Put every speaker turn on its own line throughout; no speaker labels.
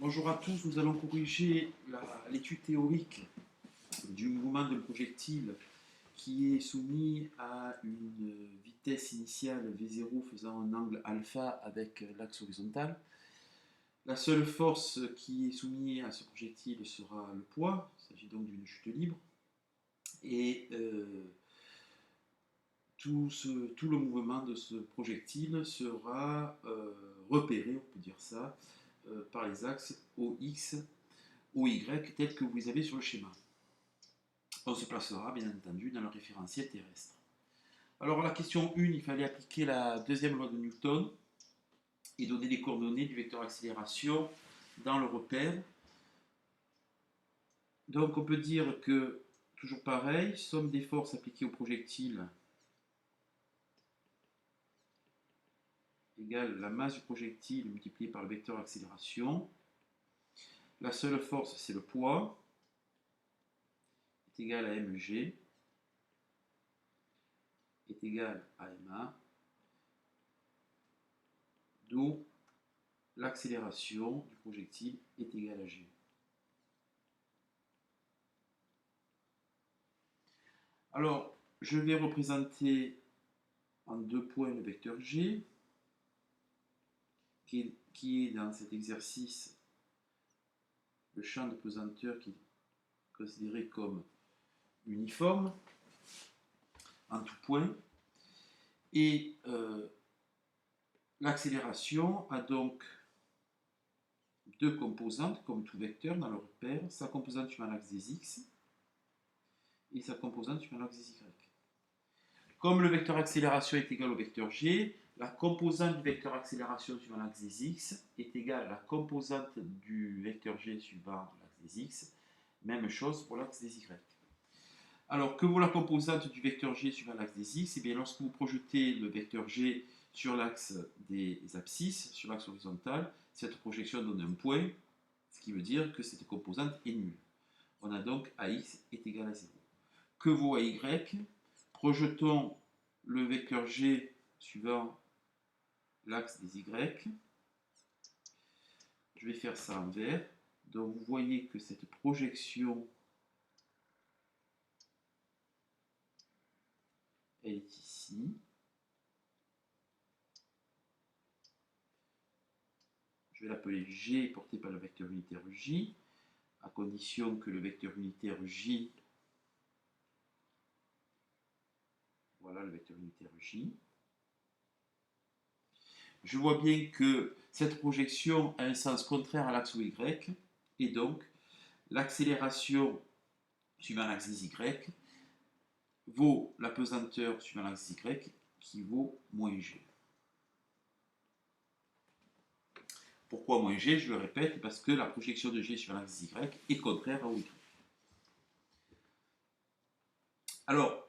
Bonjour à tous, nous allons corriger l'étude théorique du mouvement d'un projectile qui est soumis à une vitesse initiale V0 faisant un angle alpha avec l'axe horizontal. La seule force qui est soumise à ce projectile sera le poids, il s'agit donc d'une chute libre. Et tout le mouvement de ce projectile sera repéré, on peut dire ça, par les axes OX, OY tels que vous les avez sur le schéma. On se placera bien entendu dans le référentiel terrestre. Alors la question 1, il fallait appliquer la deuxième loi de Newton et donner les coordonnées du vecteur accélération dans le repère. Donc on peut dire que, toujours pareil, somme des forces appliquées au projectile égale la masse du projectile multipliée par le vecteur accélération. La seule force, c'est le poids, est égal à mg, est égal à ma, d'où l'accélération du projectile est égale à g. Alors, je vais représenter en 2 points le vecteur g, qui est dans cet exercice le champ de pesanteur qui est considéré comme uniforme en tout point. Et l'accélération a donc deux composantes, comme tout vecteur dans le repère, sa composante suivant l'axe des x et sa composante suivant l'axe des y. Comme le vecteur accélération est égal au vecteur g, la composante du vecteur accélération suivant l'axe des x est égale à la composante du vecteur g suivant l'axe des x. Même chose pour l'axe des y. Alors, que vaut la composante du vecteur g suivant l'axe des x? Eh bien, lorsque vous projetez le vecteur g sur l'axe des abscisses, sur l'axe horizontal, cette projection donne un point, ce qui veut dire que cette composante est nulle. On a donc ax est égal à 0. Que vaut ay? Projetons le vecteur g suivant l'axe des y. Je vais faire ça en vert. Donc vous voyez que cette projection elle est ici. Je vais l'appeler g porté par le vecteur unitaire j, à condition que le vecteur unitaire j, voilà le vecteur unitaire j. Je vois bien que cette projection a un sens contraire à l'axe y, et donc l'accélération suivant l'axe des y vaut la pesanteur suivant l'axe y qui vaut moins g. Pourquoi moins g? Je le répète, parce que la projection de g suivant l'axe y est contraire à y. Alors,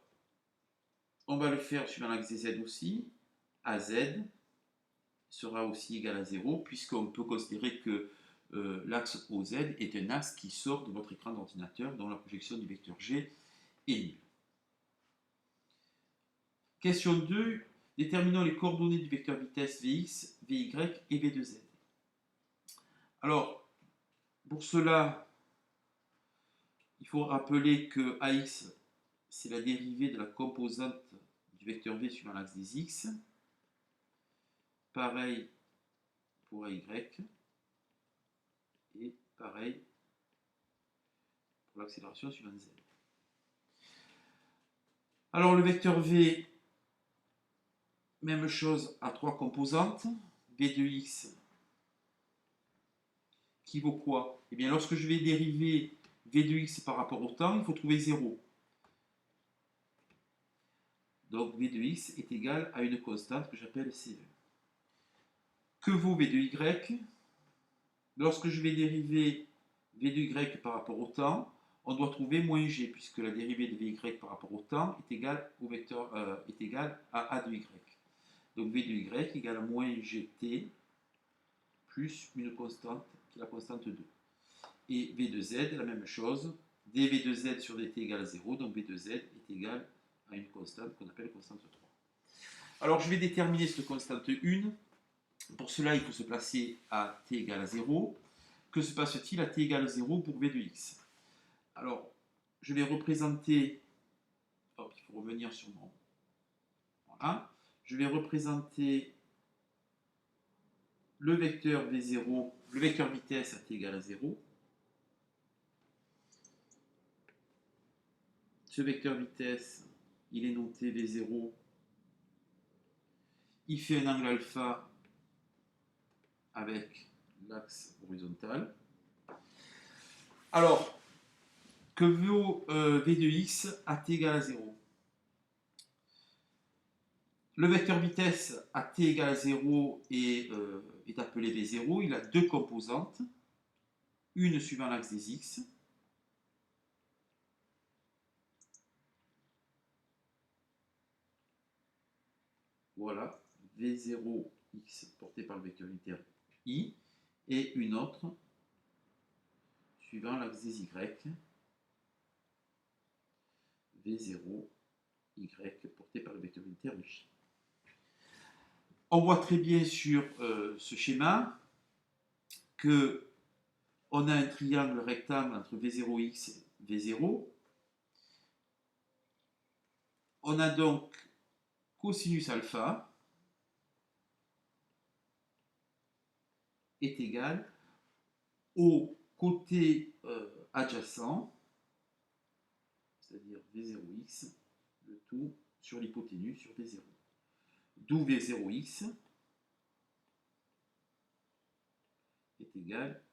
on va le faire suivant l'axe des z aussi. Az sera aussi égal à 0, puisqu'on peut considérer que l'axe OZ est un axe qui sort de votre écran d'ordinateur, dont la projection du vecteur g est nulle. Question 2. Déterminons les coordonnées du vecteur vitesse Vx, Vy et V2z. Alors, pour cela, il faut rappeler que Ax, c'est la dérivée de la composante du vecteur V suivant l'axe des x. Pareil pour AY. Et pareil pour l'accélération suivant Z. Alors, le vecteur V, même chose à 3 composantes. V de x qui vaut quoi? Eh bien, lorsque je vais dériver V de x par rapport au temps, il faut trouver 0. Donc, V de x est égal à une constante que j'appelle CE. Que vaut V de y? Lorsque je vais dériver V de y par rapport au temps, on doit trouver moins g, puisque la dérivée de Vy par rapport au temps est égale, est égale à A de y. Donc V de y égale à moins gt plus une constante, qui est la constante 2. Et V de z, la même chose, dv de z sur dt égale à 0, donc V de z est égal à une constante qu'on appelle constante 3. Alors je vais déterminer cette constante 1. Pour cela, il faut se placer à t égale à 0. que se passe-t-il à t égale 0 pour v de x? Alors, je vais représenter, hop, il faut revenir sur mon, voilà, je vais représenter le vecteur v0, le vecteur vitesse à t égale 0. Ce vecteur vitesse, il est noté v0, il fait un angle alpha avec l'axe horizontal. Alors, que vaut v de x à t égale à 0? Le vecteur vitesse à t égale à 0 est appelé v0. Il a deux composantes, une suivant l'axe des x. Voilà, v0x porté par le vecteur unitaire i, et une autre suivant l'axe des y, v0y porté par le vecteur unitaire j. On voit très bien sur ce schéma que on a un triangle rectangle entre v0x et v0. On a donc cosinus alpha est égal au côté adjacent, c'est-à-dire v0x, le tout sur l'hypoténuse sur v0. D'où v0x est égal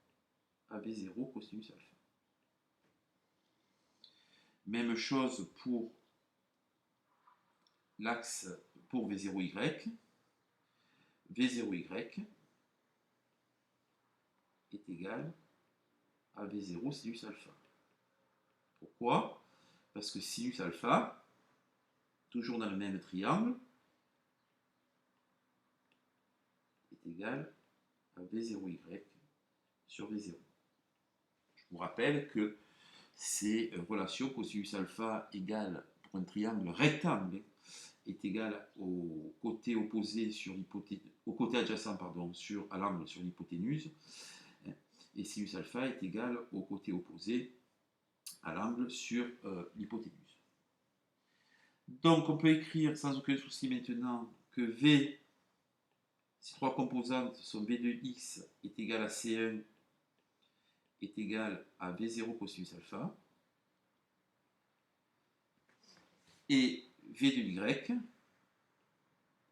à v0 cosinus alpha. Même chose pour l'axe pour v0y. v0y est égal à v0 sinus alpha. Pourquoi? Parce que sinus alpha, toujours dans le même triangle, est égal à v0y sur v0. Je vous rappelle que ces relations cosinus alpha égale pour un triangle rectangle est égal au côté opposé sur au côté adjacent à l'angle sur l'hypoténuse, et sinus alpha est égal au côté opposé à l'angle sur l'hypoténuse. Donc on peut écrire sans aucun souci maintenant que V, ces trois composantes sont V de x est égal à C1 est égal à V0 cosinus alpha, et V de y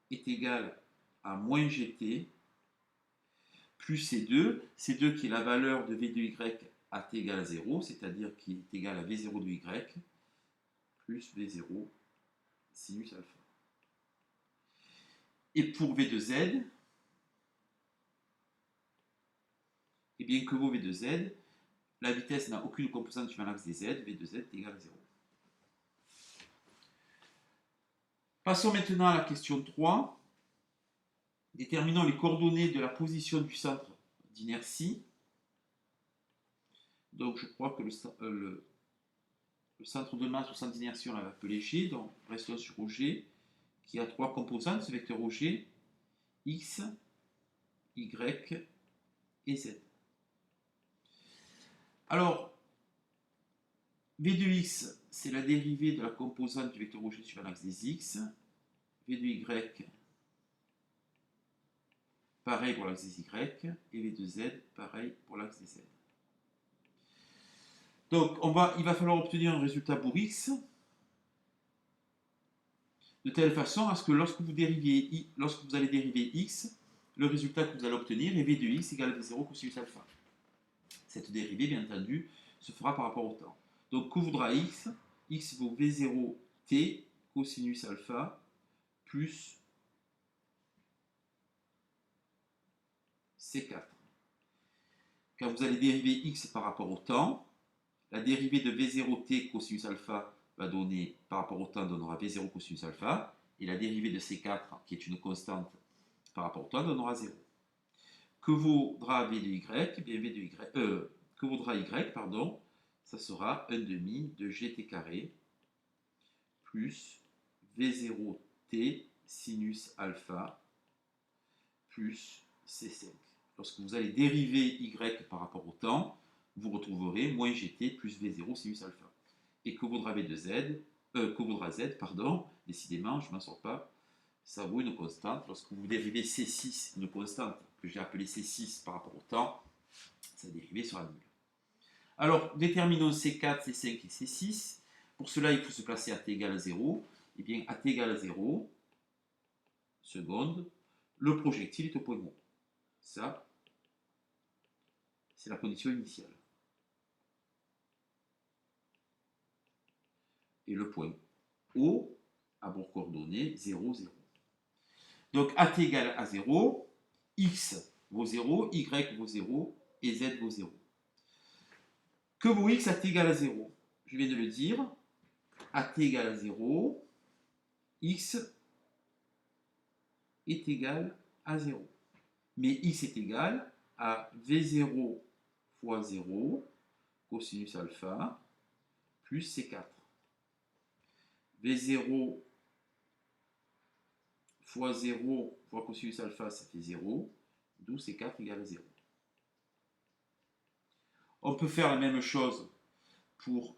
est égal à moins gt plus C2 qui est la valeur de V de y à t égale à 0, c'est-à-dire qui est égal à V0 de y plus V0 sinus alpha. Et pour V de z, et bien que vaut V de z, la vitesse n'a aucune composante suivant l'axe des z, V de z est égal à 0. Passons maintenant à la question 3. Déterminons les coordonnées de la position du centre d'inertie. Donc je crois que le centre de masse au centre d'inertie, on l'avait appelé G, donc restons sur OG, qui a trois composantes, ce vecteur OG, X, Y et Z. Alors, V de X, c'est la dérivée de la composante du vecteur OG sur l'axe des X. V de Y, pareil pour l'axe des Y. Et V de Z, pareil pour l'axe des Z. Donc, il va falloir obtenir un résultat pour X, de telle façon à ce que lorsque vous allez dériver X, le résultat que vous allez obtenir est V de X égale à V0 cosinus alpha. Cette dérivée, bien entendu, se fera par rapport au temps. Donc, que voudra X? X vaut V0t cosinus alpha plus C4. Quand vous allez dériver X par rapport au temps, la dérivée de V0t cosinus alpha va donner, par rapport au temps, donnera V0 cosinus alpha, et la dérivée de C4, qui est une constante par rapport au temps, donnera 0. Que vaudra V de Y? Eh bien, que vaudra Y, pardon, ça sera 1 demi de gt carré plus V0t sinus alpha plus C5. lorsque vous allez dériver y par rapport au temps, vous retrouverez moins gt plus v0 sinus alpha. Et que vaudra z, pardon, décidément, je ne m'en sors pas, ça vaut une constante. Lorsque vous dérivez C6, une constante que j'ai appelée C6 par rapport au temps, sa dérivée sera nulle. Alors, déterminons C4, C5 et C6. Pour cela, il faut se placer à t égale 0. Et bien, à t égale 0, seconde, le projectile est au point O. Ça, c'est la condition initiale. Et le point O a pour coordonnées 0, 0. Donc, at égale à 0, x vaut 0, y vaut 0 et z vaut 0. Que vaut x à t égale à 0? Je viens de le dire, à t égale à 0, x est égal à 0. Mais x est égal à v0 fois 0 cosinus alpha plus c4. v0 fois 0 fois cosinus alpha, ça fait 0, d'où c4 égale à 0. On peut faire la même chose pour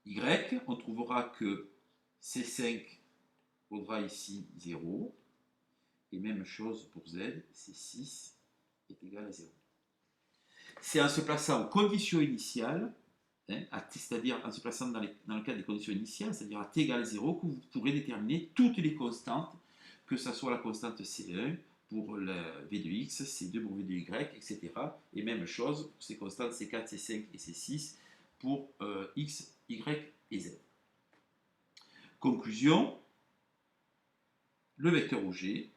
y. On trouvera que c5 vaudra ici 0. Et même chose pour z, c6 est égal à 0. C'est en se plaçant aux conditions initiales, c'est-à-dire en se plaçant dans le cadre des conditions initiales, c'est-à-dire à t égale 0, que vous pourrez déterminer toutes les constantes, que ce soit la constante C1 pour le v de x, C2 pour v de y, etc. Et même chose pour ces constantes C4, C5 et C6 pour x, y et z. Conclusion, le vecteur OG,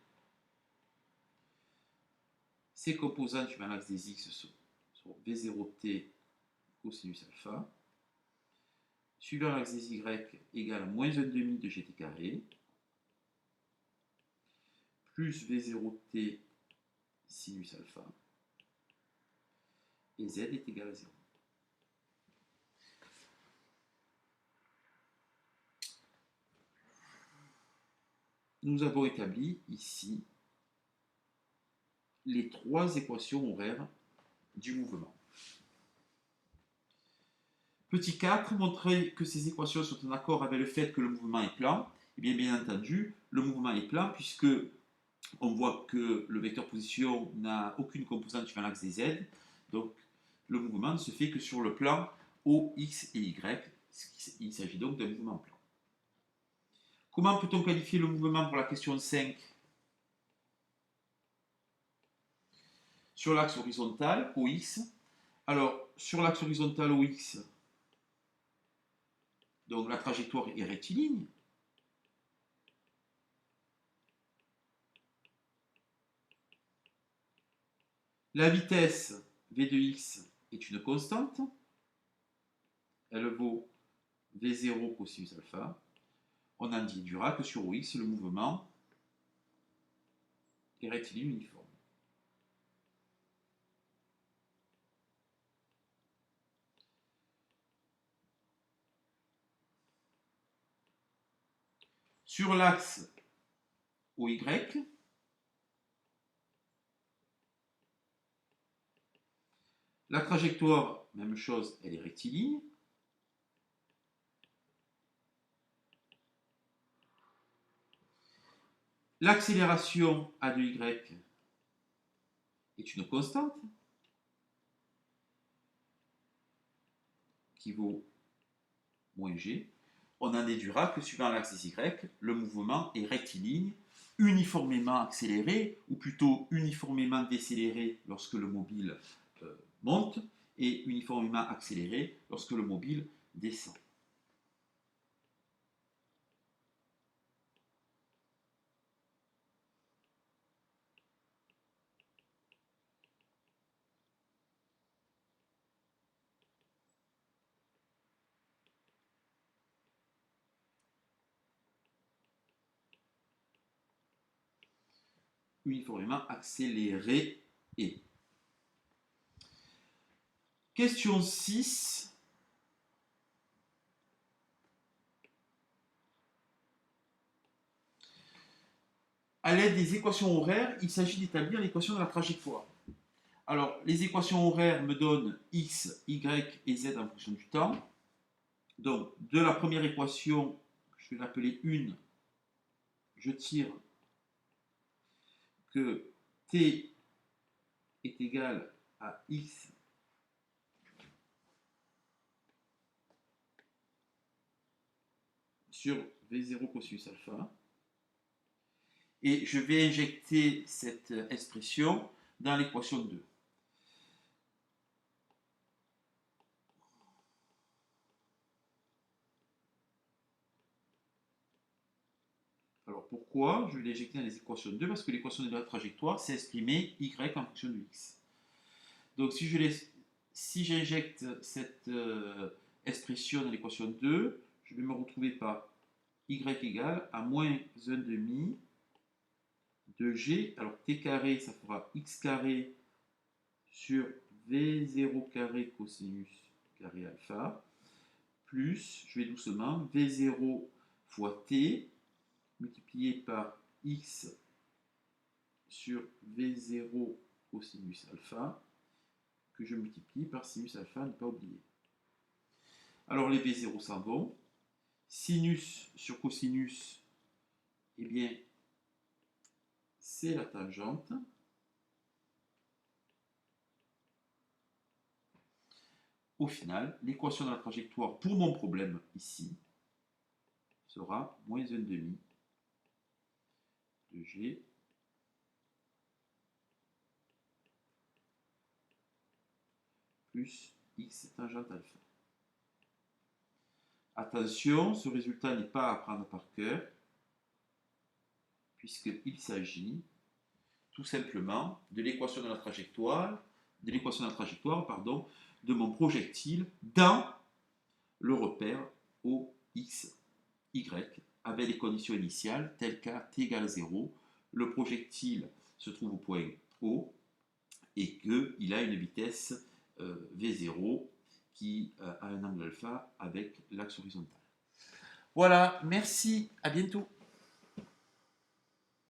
ses composantes suivant l'axe des x sont v0t cosinus alpha, suivant l'axe des y égale à moins 1,5 de gt carré, plus v0t sinus alpha, et z est égal à 0. Nous avons établi ici les trois équations horaires du mouvement. Petit 4, montrer que ces équations sont en accord avec le fait que le mouvement est plan. Et bien entendu, le mouvement est plan puisque on voit que le vecteur position n'a aucune composante suivant l'axe des z. Donc le mouvement ne se fait que sur le plan O, X et Y. Il s'agit donc d'un mouvement plan. Comment peut-on qualifier le mouvement pour la question 5 ? Sur l'axe horizontal, OX. Alors, sur l'axe horizontal OX, donc la trajectoire est rectiligne. La vitesse v de x est une constante. Elle vaut v0 cosinus alpha. On en déduira que sur OX, le mouvement est rectiligne uniforme. Sur l'axe OY, la trajectoire, même chose, elle est rectiligne. L'accélération A de Y est une constante qui vaut moins g. On en déduira que suivant l'axe des Y, le mouvement est rectiligne, uniformément accéléré, ou plutôt uniformément décéléré lorsque le mobile monte, et uniformément accéléré lorsque le mobile descend. Uniformément accéléré et. Question 6. À l'aide des équations horaires, il s'agit d'établir l'équation de la trajectoire. Alors, les équations horaires me donnent x, y et z en fonction du temps. Donc, de la première équation, je vais l'appeler 1, je tire que t est égal à x sur V0 cosinus alpha. Et je vais injecter cette expression dans l'équation 2. Alors pourquoi je vais l'injecter dans les équations 2? Parce que l'équation de la trajectoire, c'est exprimer y en fonction de x. Donc si j'injecte cette expression dans l'équation 2, je vais me retrouver par y égale à moins 1,5 de g. Alors t carré, ça fera x carré sur v0 carré cosinus carré alpha, plus, je vais doucement, v0 fois t, multiplié par x sur v0 cosinus alpha, que je multiplie par sinus alpha, ne pas oublier. Alors les v0 s'en vont. Sinus sur cosinus, eh bien, c'est la tangente. Au final, l'équation de la trajectoire pour mon problème ici sera moins 1,5 de g plus x tangente alpha. Attention, ce résultat n'est pas à prendre par cœur, puisqu'il s'agit tout simplement de l'équation de la trajectoire, de mon projectile dans le repère OX, Y, avec les conditions initiales, telles qu'à t égale 0, le projectile se trouve au point O et qu'il a une vitesse V0 qui a un angle alpha avec l'axe horizontal. Voilà, merci, à bientôt.